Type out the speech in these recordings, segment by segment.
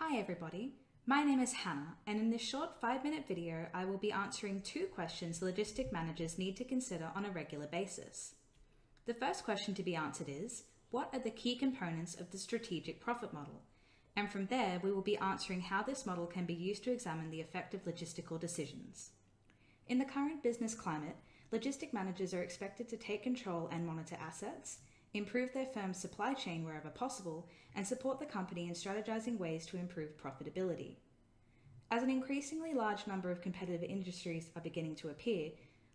Hi everybody, my name is Hannah, and in this short 5-minute video I will be answering 2 questions logistic managers need to consider on a regular basis. The first question to be answered is, what are the key components of the strategic profit model? And from there we will be answering how this model can be used to examine the effect of logistical decisions. In the current business climate, logistic managers are expected to take control and monitor assets, improve their firm's supply chain wherever possible, and support the company in strategizing ways to improve profitability. As an increasingly large number of competitive industries are beginning to appear,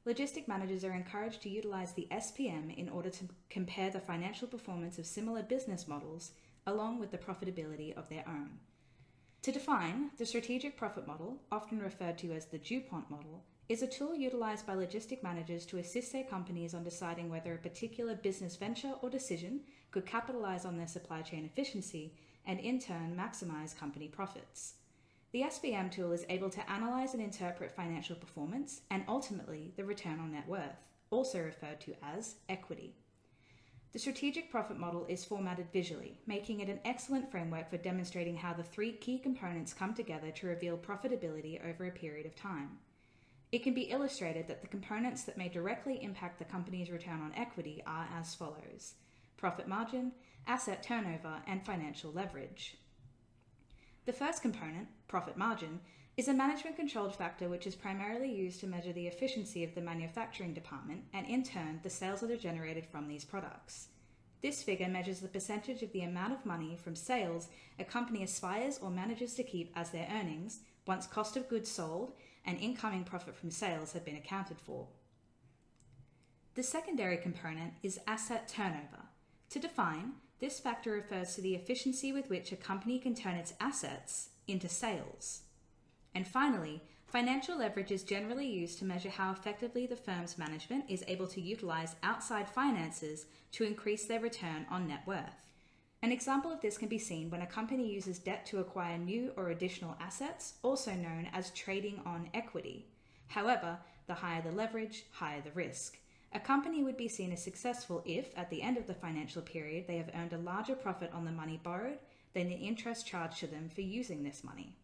logistic managers are encouraged to utilize the SPM in order to compare the financial performance of similar business models along with the profitability of their own. To define, the strategic profit model, often referred to as the DuPont model, is a tool utilized by logistic managers to assist their companies on deciding whether a particular business venture or decision could capitalize on their supply chain efficiency and in turn maximize company profits. The SPM tool is able to analyze and interpret financial performance and ultimately the return on net worth, also referred to as equity. The strategic profit model is formatted visually, making it an excellent framework for demonstrating how the 3 key components come together to reveal profitability over a period of time. It can be illustrated that the components that may directly impact the company's return on equity are as follows: profit margin, asset turnover, and financial leverage. The first component, profit margin, is a management-controlled factor which is primarily used to measure the efficiency of the manufacturing department and, in turn, the sales that are generated from these products. This figure measures the percentage of the amount of money from sales a company aspires or manages to keep as their earnings once cost of goods sold and incoming profit from sales have been accounted for. The secondary component is asset turnover. To define, this factor refers to the efficiency with which a company can turn its assets into sales. And finally, financial leverage is generally used to measure how effectively the firm's management is able to utilize outside finances to increase their return on net worth. An example of this can be seen when a company uses debt to acquire new or additional assets, also known as trading on equity. However, the higher the leverage, higher the risk. A company would be seen as successful if, at the end of the financial period, they have earned a larger profit on the money borrowed than the interest charged to them for using this money.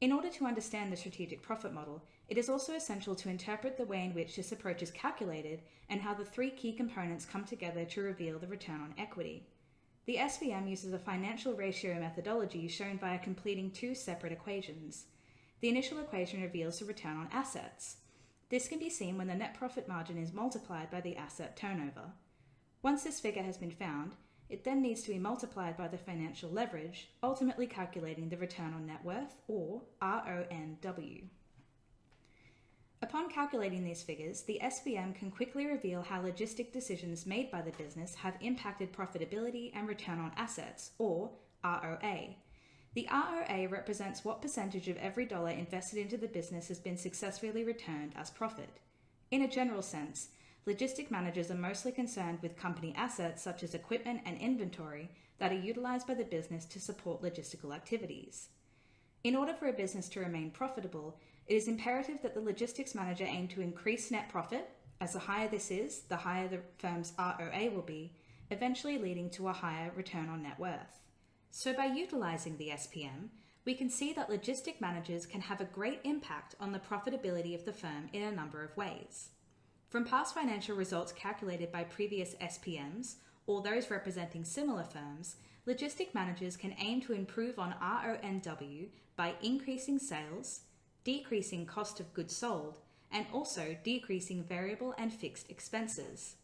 In order to understand the strategic profit model, it is also essential to interpret the way in which this approach is calculated and how the 3 key components come together to reveal the return on equity. The SPM uses a financial ratio methodology shown via completing 2 separate equations. The initial equation reveals the return on assets. This can be seen when the net profit margin is multiplied by the asset turnover. Once this figure has been found, it then needs to be multiplied by the financial leverage, ultimately calculating the return on net worth, or RONW. Upon calculating these figures, the SPM can quickly reveal how logistic decisions made by the business have impacted profitability and return on assets, or ROA. The ROA represents what percentage of every dollar invested into the business has been successfully returned as profit. In a general sense, logistic managers are mostly concerned with company assets such as equipment and inventory that are utilized by the business to support logistical activities. In order for a business to remain profitable, it is imperative that the logistics manager aim to increase net profit, as the higher this is, the higher the firm's ROA will be, eventually leading to a higher return on net worth. So by utilizing the SPM, we can see that logistic managers can have a great impact on the profitability of the firm in a number of ways. From past financial results calculated by previous SPMs, or those representing similar firms, logistic managers can aim to improve on RONW by increasing sales, decreasing cost of goods sold, and also decreasing variable and fixed expenses.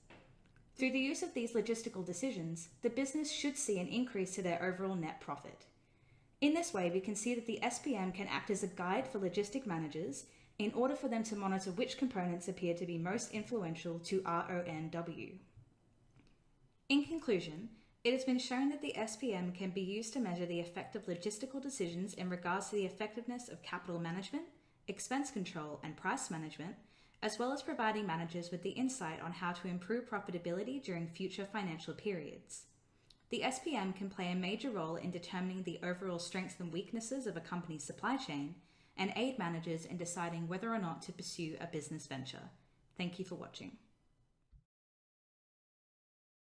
Through the use of these logistical decisions, the business should see an increase to their overall net profit. In this way, we can see that the SPM can act as a guide for logistic managers in order for them to monitor which components appear to be most influential to RONW. In conclusion, it has been shown that the SPM can be used to measure the effect of logistical decisions in regards to the effectiveness of capital management, expense control, and price management, as well as providing managers with the insight on how to improve profitability during future financial periods. The SPM can play a major role in determining the overall strengths and weaknesses of a company's supply chain and aid managers in deciding whether or not to pursue a business venture. Thank you for watching.